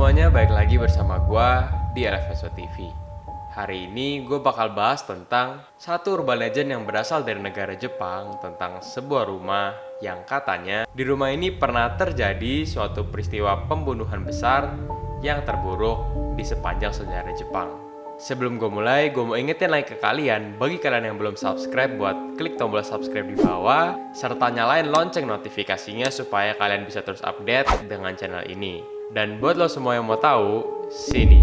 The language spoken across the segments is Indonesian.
semuanya, balik lagi bersama gua di LFSO TV. Hari ini gue bakal bahas tentang satu urban legend yang berasal dari negara Jepang tentang sebuah rumah yang katanya di rumah ini pernah terjadi suatu peristiwa pembunuhan besar yang terburuk di sepanjang sejarah Jepang. Sebelum gue mulai, gue mau ingetin lagi ke kalian, bagi kalian yang belum subscribe, buat klik tombol subscribe di bawah, serta nyalain lonceng notifikasinya supaya kalian bisa terus update dengan channel ini. Dan buat lo semua yang mau tahu, sini,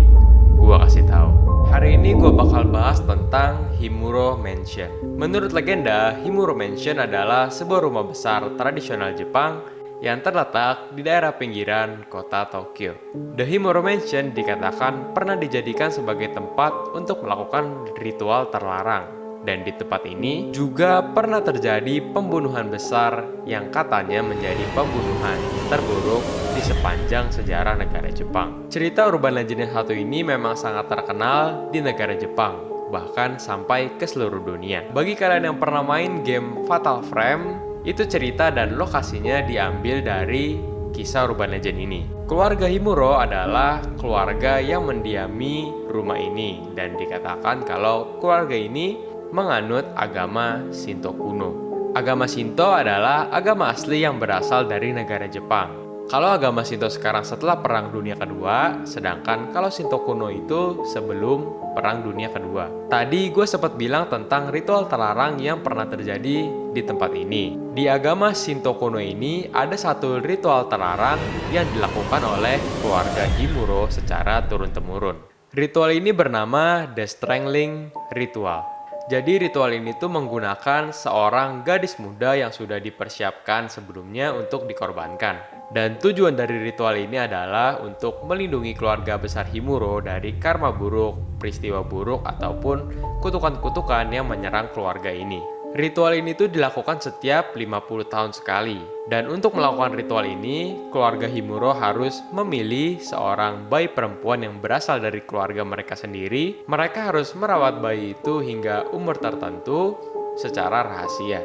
gue kasih tahu. Hari ini gue bakal bahas tentang Himuro Mansion. Menurut legenda, Himuro Mansion adalah sebuah rumah besar tradisional Jepang yang terletak di daerah pinggiran kota Tokyo. The Himuro Mansion dikatakan pernah dijadikan sebagai tempat untuk melakukan ritual terlarang. Dan di tempat ini juga pernah terjadi pembunuhan besar yang katanya menjadi pembunuhan terburuk di sepanjang sejarah negara Jepang. Cerita urban legend yang satu ini memang sangat terkenal di negara Jepang, bahkan sampai ke seluruh dunia. Bagi kalian yang pernah main game Fatal Frame, itu cerita dan lokasinya diambil dari kisah urban legend ini. Keluarga Himuro adalah keluarga yang mendiami rumah ini, dan dikatakan kalau keluarga ini menganut agama Shinto kuno. Agama Shinto adalah agama asli yang berasal dari negara Jepang. Kalau agama Shinto sekarang setelah Perang Dunia Kedua, sedangkan kalau Shinto kuno itu sebelum Perang Dunia Kedua. Tadi gue sempat bilang tentang ritual terlarang yang pernah terjadi di tempat ini. Di agama Shinto kuno ini ada satu ritual terlarang yang dilakukan oleh keluarga Himuro secara turun-temurun. Ritual ini bernama The Strangling Ritual. Jadi ritual ini tuh menggunakan seorang gadis muda yang sudah dipersiapkan sebelumnya untuk dikorbankan. Dan tujuan dari ritual ini adalah untuk melindungi keluarga besar Himuro dari karma buruk, peristiwa buruk, ataupun kutukan-kutukan yang menyerang keluarga ini. Ritual ini tuh dilakukan setiap 50 tahun sekali. Dan untuk melakukan ritual ini, keluarga Himuro harus memilih seorang bayi perempuan yang berasal dari keluarga mereka sendiri. Mereka harus merawat bayi itu hingga umur tertentu secara rahasia.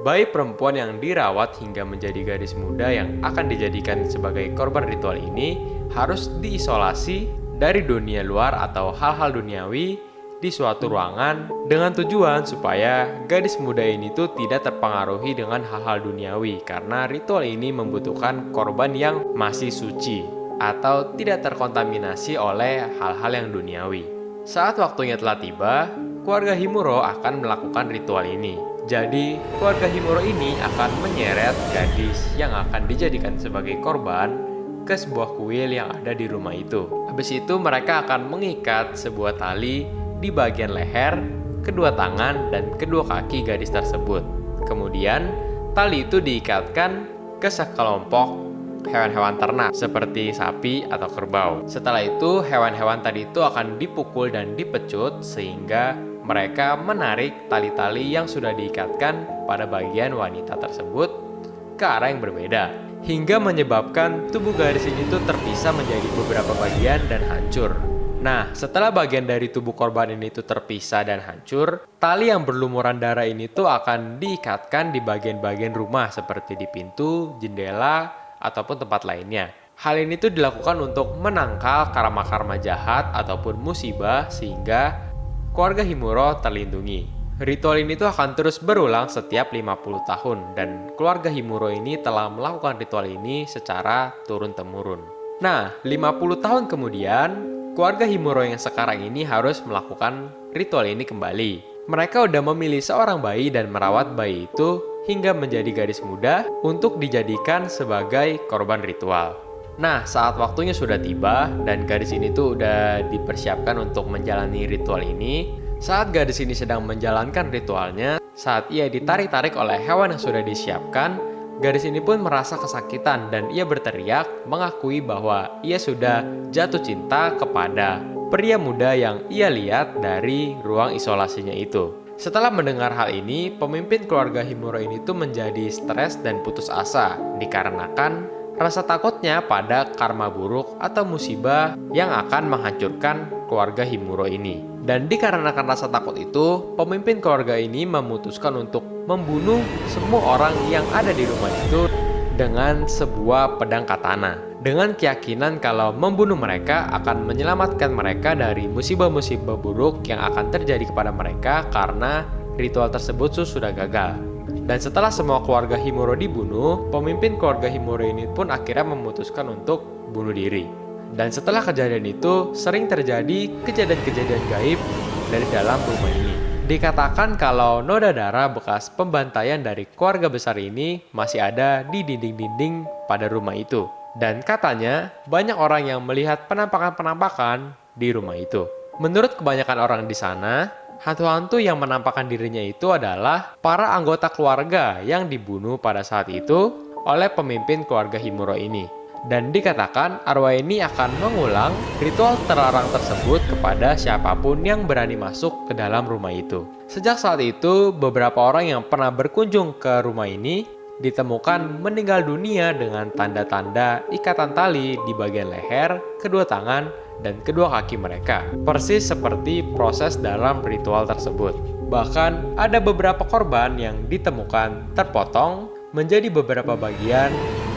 Bayi perempuan yang dirawat hingga menjadi gadis muda yang akan dijadikan sebagai korban ritual ini harus diisolasi dari dunia luar atau hal-hal duniawi di suatu ruangan dengan tujuan supaya gadis muda ini tuh tidak terpengaruhi dengan hal-hal duniawi, karena ritual ini membutuhkan korban yang masih suci atau tidak terkontaminasi oleh hal-hal yang duniawi. Saat waktunya telah tiba, keluarga Himuro akan melakukan ritual ini. Jadi, keluarga Himuro ini akan menyeret gadis yang akan dijadikan sebagai korban ke sebuah kuil yang ada di rumah itu. Habis itu mereka akan mengikat sebuah tali di bagian leher, kedua tangan, dan kedua kaki gadis tersebut. Kemudian, tali itu diikatkan ke sekelompok hewan-hewan ternak seperti sapi atau kerbau. Setelah itu, hewan-hewan tadi itu akan dipukul dan dipecut sehingga mereka menarik tali-tali yang sudah diikatkan pada bagian wanita tersebut ke arah yang berbeda, hingga menyebabkan tubuh gadis ini tuh terpisah menjadi beberapa bagian dan hancur. Nah, setelah bagian dari tubuh korban ini tuh terpisah dan hancur, tali yang berlumuran darah ini tuh akan diikatkan di bagian-bagian rumah seperti di pintu, jendela, ataupun tempat lainnya. Hal ini tuh dilakukan untuk menangkal karma-karma jahat ataupun musibah sehingga keluarga Himuro terlindungi. Ritual ini tuh akan terus berulang setiap 50 tahun dan keluarga Himuro ini telah melakukan ritual ini secara turun-temurun. Nah, 50 tahun kemudian, keluarga Himuro yang sekarang ini harus melakukan ritual ini kembali. Mereka udah memilih seorang bayi dan merawat bayi itu hingga menjadi gadis muda untuk dijadikan sebagai korban ritual. Nah, saat waktunya sudah tiba dan gadis ini tuh udah dipersiapkan untuk menjalani ritual ini. Saat gadis ini sedang menjalankan ritualnya, saat ia ditarik-tarik oleh hewan yang sudah disiapkan, gadis ini pun merasa kesakitan dan ia berteriak mengakui bahwa ia sudah jatuh cinta kepada pria muda yang ia lihat dari ruang isolasinya itu. Setelah mendengar hal ini, pemimpin keluarga Himuro ini tuh menjadi stres dan putus asa dikarenakan rasa takutnya pada karma buruk atau musibah yang akan menghancurkan keluarga Himuro ini. Dan dikarenakan rasa takut itu, pemimpin keluarga ini memutuskan untuk membunuh semua orang yang ada di rumah itu dengan sebuah pedang katana, dengan keyakinan kalau membunuh mereka akan menyelamatkan mereka dari musibah-musibah buruk yang akan terjadi kepada mereka karena ritual tersebut sudah gagal. Dan setelah semua keluarga Himuro dibunuh, pemimpin keluarga Himuro ini pun akhirnya memutuskan untuk bunuh diri. Dan setelah kejadian itu, sering terjadi kejadian-kejadian gaib dari dalam rumah ini. Dikatakan kalau noda darah bekas pembantaian dari keluarga besar ini masih ada di dinding-dinding pada rumah itu. Dan katanya banyak orang yang melihat penampakan-penampakan di rumah itu. Menurut kebanyakan orang di sana, hantu-hantu yang menampakkan dirinya itu adalah para anggota keluarga yang dibunuh pada saat itu oleh pemimpin keluarga Himuro ini. Dan dikatakan arwah ini akan mengulang ritual terlarang tersebut kepada siapapun yang berani masuk ke dalam rumah itu. Sejak saat itu, beberapa orang yang pernah berkunjung ke rumah ini ditemukan meninggal dunia dengan tanda-tanda ikatan tali di bagian leher, kedua tangan, dan kedua kaki mereka. Persis seperti proses dalam ritual tersebut. Bahkan ada beberapa korban yang ditemukan terpotong menjadi beberapa bagian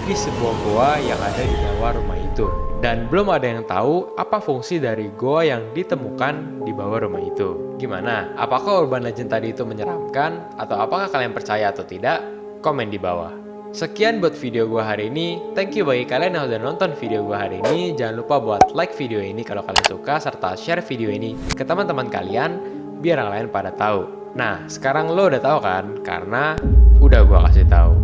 di sebuah goa yang ada di bawah rumah itu. Dan belum ada yang tahu apa fungsi dari goa yang ditemukan di bawah rumah itu. Gimana? Apakah urban legend tadi itu menyeramkan? Atau apakah kalian percaya atau tidak? Komen di bawah. Sekian buat video gue hari ini. Thank you bagi kalian yang udah nonton video gue hari ini. Jangan lupa buat like video ini kalau kalian suka, serta share video ini ke teman-teman kalian biar yang lain pada tahu. Nah, sekarang lo udah tahu kan? Karena udah gue kasih tahu.